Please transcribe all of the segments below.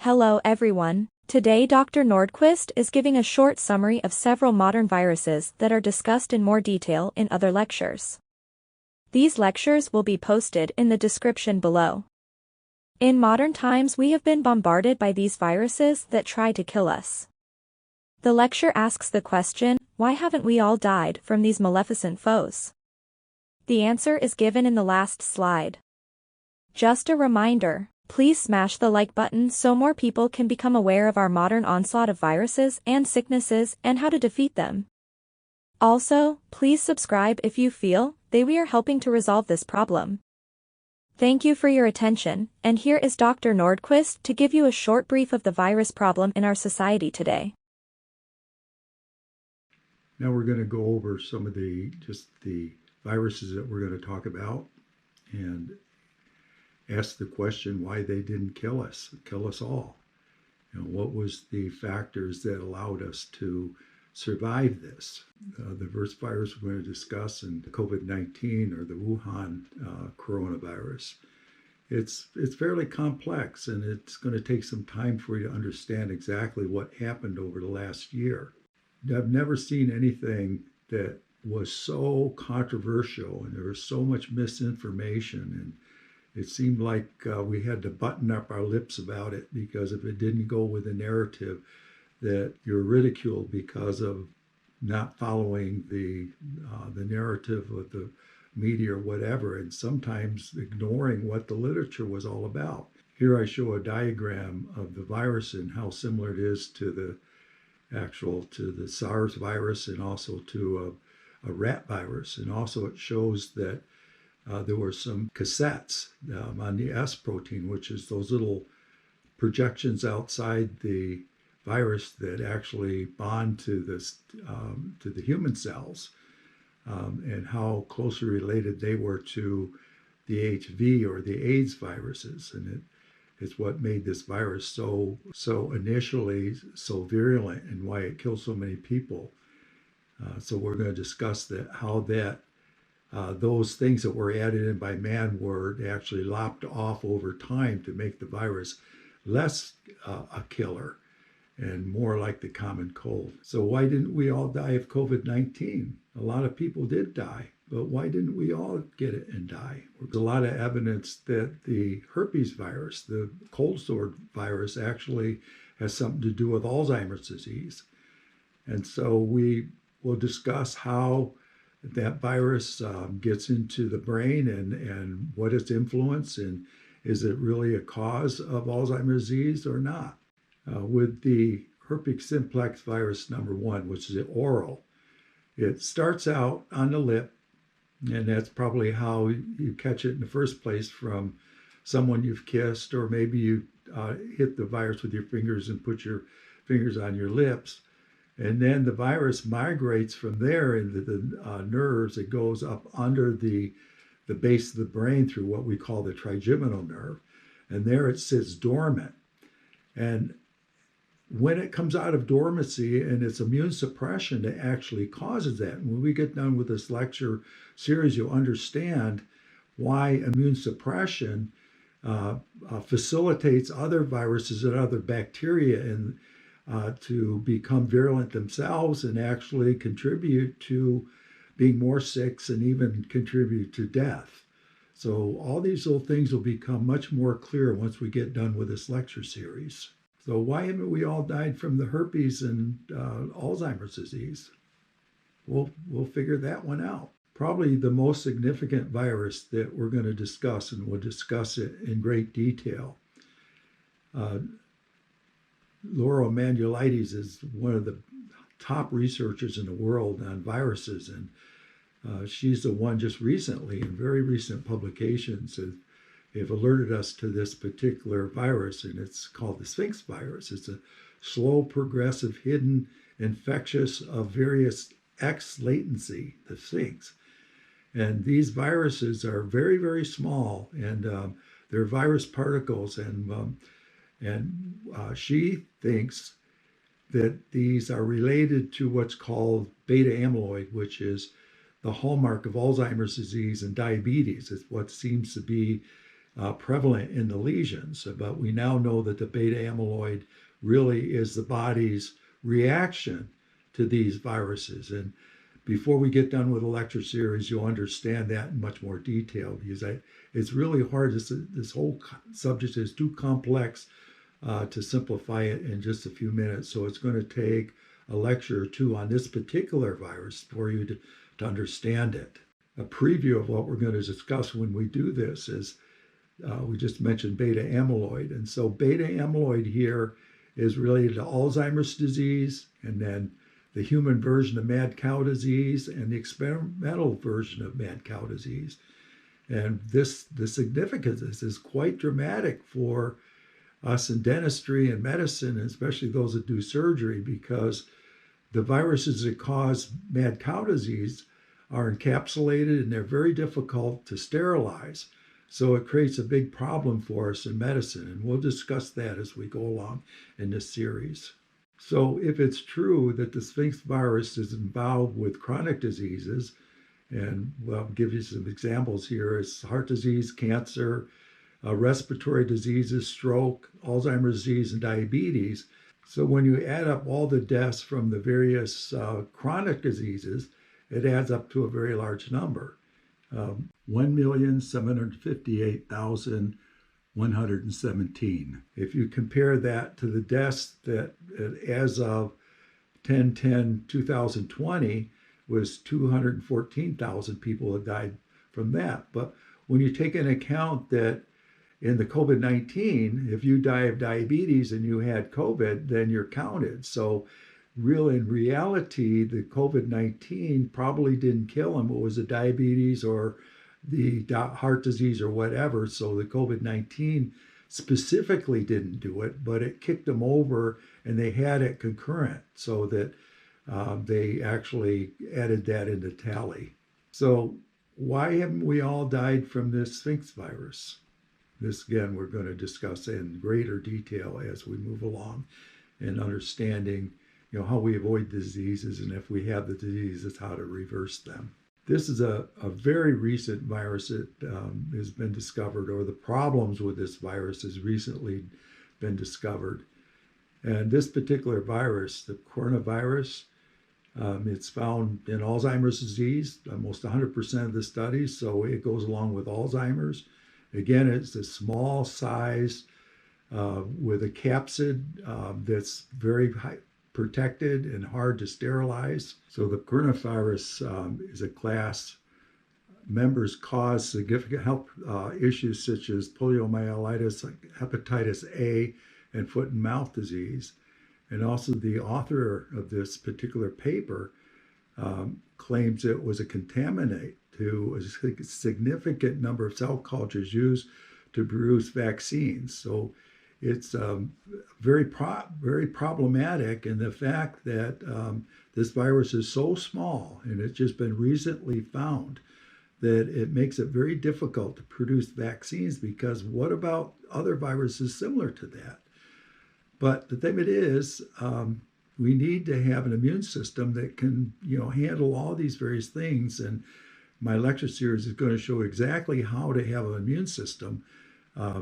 Hello everyone. Today Dr. Nordquist is giving a short summary of several modern viruses that are discussed in more detail in other lectures. These lectures will be posted in the description below. In modern times we have been bombarded by these viruses that try to kill us. The lecture asks the question, why haven't we all died from these maleficent foes? The answer is given in the last slide. Just a reminder, please smash the like button so more people can become aware of our modern onslaught of viruses and sicknesses and how to defeat them. Also, please subscribe if you feel that we are helping to resolve this problem. Thank you for your attention, and here is Dr. Nordquist to give you a short brief of the virus problem in our society today. Now we're going to go over some of the viruses that we're going to talk about and ask the question why they didn't kill us all. What was the factors that allowed us to survive this? The first virus we're going to discuss is COVID-19 or the Wuhan coronavirus. It's fairly complex, and it's going to take some time for you to understand exactly what happened over the last year. I've never seen anything that was so controversial, and there was so much misinformation, and it seemed like we had to button up our lips about it, because if it didn't go with the narrative, that you're ridiculed because of not following the narrative of the media or whatever, and sometimes ignoring what the literature was all about. Here I show a diagram of the virus and how similar it is to the SARS virus, and also to a rat virus. And also it shows that there were some cassettes on the S protein, which is those little projections outside the virus that actually bond to the human cells, and how closely related they were to the HIV or the AIDS viruses. And it's what made this virus so initially so virulent, and why it killed so many people. So we're going to discuss how those things that were added in by man were actually lopped off over time to make the virus less a killer and more like the common cold. So why didn't we all die of COVID-19? A lot of people did die, but why didn't we all get it and die? There's a lot of evidence that the herpes virus, the cold sore virus, actually has something to do with Alzheimer's disease. And so we will discuss how that virus gets into the brain and what its influence, and is it really a cause of Alzheimer's disease or not? With the herpes simplex virus number 1, which is oral, it starts out on the lip, and that's probably how you catch it in the first place, from someone you've kissed, or maybe you hit the virus with your fingers and put your fingers on your lips. And then the virus migrates from there into the nerves. It goes up under the base of the brain through what we call the trigeminal nerve. And there it sits dormant. And when it comes out of dormancy, and it's immune suppression that actually causes that. And when we get done with this lecture series, you'll understand why immune suppression facilitates other viruses and other bacteria to become virulent themselves, and actually contribute to being more sick, and even contribute to death. So all these little things will become much more clear once we get done with this lecture series. So why haven't we all died from the herpes and Alzheimer's disease? We'll figure that one out. Probably the most significant virus that we're going to discuss, and we'll discuss it in great detail. Laura Manuelides is one of the top researchers in the world on viruses, and she's the one just recently, in very recent publications, have alerted us to this particular virus, and it's called the Sphinx virus. It's a slow, progressive, hidden, infectious of various X latency, the Sphinx. And these viruses are very, very small, and they're virus particles, and she thinks that these are related to what's called beta amyloid, which is the hallmark of Alzheimer's disease and diabetes. It's what seems to be prevalent in the lesions. But we now know that the beta amyloid really is the body's reaction to these viruses. And before we get done with the lecture series, you'll understand that in much more detail, because it's really hard. This whole subject is too complex to simplify it in just a few minutes. So it's going to take a lecture or two on this particular virus for you to understand it. A preview of what we're going to discuss when we do this is we just mentioned beta amyloid. And so beta amyloid here is related to Alzheimer's disease, and then the human version of mad cow disease and the experimental version of mad cow disease. And the significance of this is quite dramatic for us in dentistry and medicine, especially those that do surgery, because the viruses that cause mad cow disease are encapsulated and they're very difficult to sterilize. So it creates a big problem for us in medicine, and we'll discuss that as we go along in this series. So if it's true that the Sphinx virus is involved with chronic diseases, and I'll give you some examples here, it's heart disease, cancer, respiratory diseases, stroke, Alzheimer's disease, and diabetes. So when you add up all the deaths from the various chronic diseases, it adds up to a very large number. 1,758,117. If you compare that to the deaths that as of 10/10/2020 was 214,000 people had died from that. But when you take into account that in the COVID-19, if you die of diabetes and you had COVID, then you're counted. So in reality, the COVID-19 probably didn't kill him. It was the diabetes or the heart disease or whatever. So the COVID-19 specifically didn't do it, but it kicked them over and they had it concurrent so that they actually added that into tally. So why haven't we all died from this Sphinx virus? This, again, we're going to discuss in greater detail as we move along in understanding how we avoid diseases, and if we have the diseases, how to reverse them. This is a very recent virus that has been discovered, or the problems with this virus has recently been discovered. And this particular virus, the coronavirus, it's found in Alzheimer's disease, almost 100% of the studies, so it goes along with Alzheimer's. Again, it's a small size with a capsid that's very high, protected and hard to sterilize. So the coronavirus is a class. Members cause significant health issues such as poliomyelitis, hepatitis A, and foot and mouth disease. And also the author of this particular paper claims it was a contaminant to a significant number of cell cultures used to produce vaccines. So it's very problematic, and the fact that this virus is so small and it's just been recently found that it makes it very difficult to produce vaccines, because what about other viruses similar to that? But the thing it is, we need to have an immune system that can handle all these various things, and my lecture series is going to show exactly how to have an immune system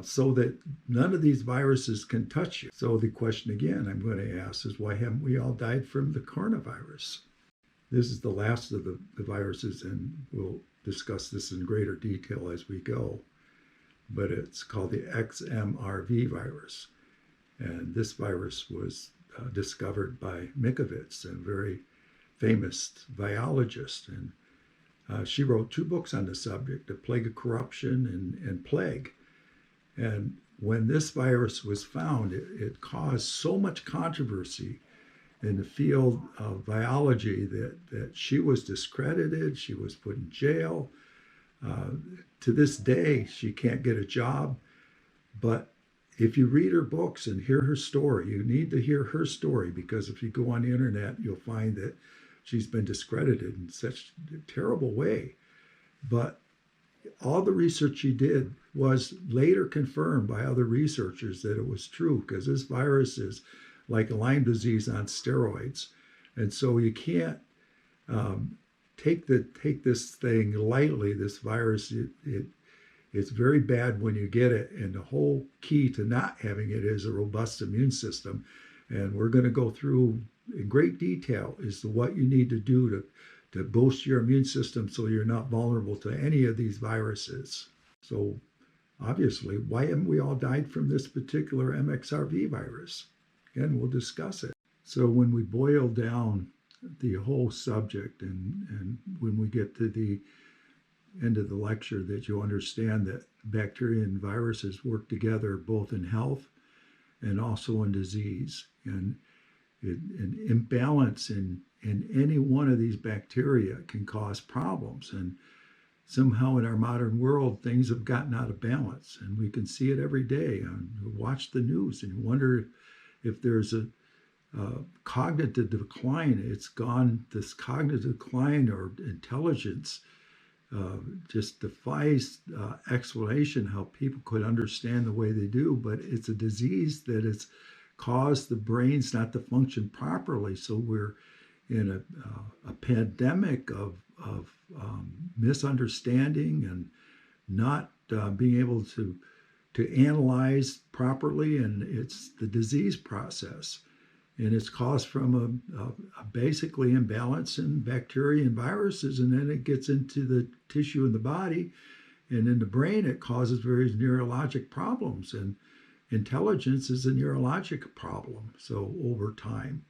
so that none of these viruses can touch you. So the question again I'm going to ask is, why haven't we all died from the coronavirus? This is the last of the viruses, and we'll discuss this in greater detail as we go. But it's called the XMRV virus. And this virus was discovered by Mikovits, a very famous biologist. And she wrote 2 books on the subject, The Plague of Corruption and Plague. And when this virus was found, it caused so much controversy in the field of biology that she was discredited, she was put in jail. To this day, she can't get a job. But if you read her books and hear her story, you need to hear her story, because if you go on the internet, you'll find that she's been discredited in such a terrible way. But all the research she did was later confirmed by other researchers that it was true, because this virus is like Lyme disease on steroids. And so you can't take this thing lightly, this virus. It's very bad when you get it, and the whole key to not having it is a robust immune system. And we're going to go through in great detail as to what you need to do to boost your immune system so you're not vulnerable to any of these viruses. So obviously, why haven't we all died from this particular MXRV virus? Again, we'll discuss it. So when we boil down the whole subject, and when we get to the end of the lecture, that you understand that bacteria and viruses work together both in health and also in disease. And an imbalance in any one of these bacteria can cause problems. And somehow in our modern world, things have gotten out of balance. And we can see it every day. And watch the news and you wonder if there's a cognitive decline. It's gone, this cognitive decline or intelligence just defies explanation how people could understand the way they do, but it's a disease that has caused the brains not to function properly. So we're in a pandemic of misunderstanding and not being able to analyze properly, and it's the disease process. And it's caused from a basically imbalance in bacteria and viruses, and then it gets into the tissue in the body, and in the brain it causes various neurologic problems, and intelligence is a neurologic problem. So over time,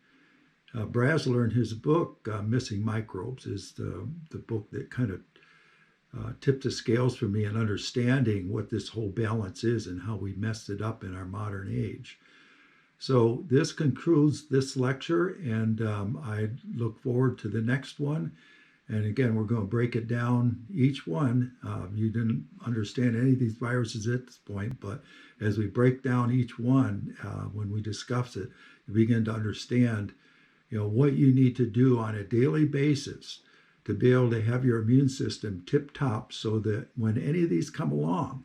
Brasler in his book Missing Microbes is the book that kind of tipped the scales for me in understanding what this whole balance is and how we messed it up in our modern age. So this concludes this lecture, and I look forward to the next one. And again, we're going to break it down, each one. You didn't understand any of these viruses at this point, but as we break down each one, when we discuss it, you begin to understand, what you need to do on a daily basis to be able to have your immune system tip top, so that when any of these come along,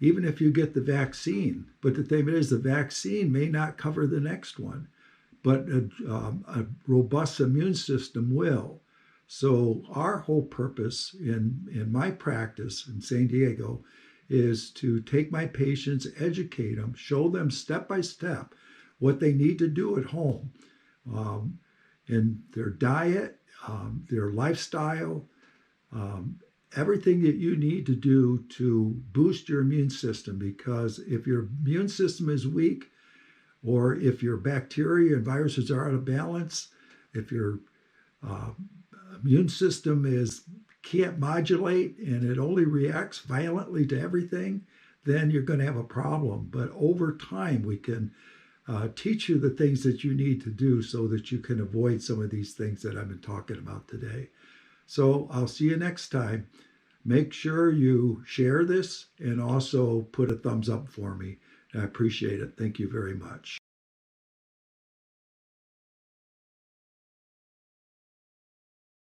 even if you get the vaccine, but the thing is, the vaccine may not cover the next one, but a robust immune system will. So our whole purpose in my practice in San Diego is to take my patients, educate them, show them step by step what they need to do at home, in their diet, their lifestyle, everything that you need to do to boost your immune system. Because if your immune system is weak, or if your bacteria and viruses are out of balance, if your immune system can't modulate and it only reacts violently to everything, then you're going to have a problem. But over time, we can teach you the things that you need to do so that you can avoid some of these things that I've been talking about today. So I'll see you next time. Make sure you share this and also put a thumbs up for me. I appreciate it. Thank you very much.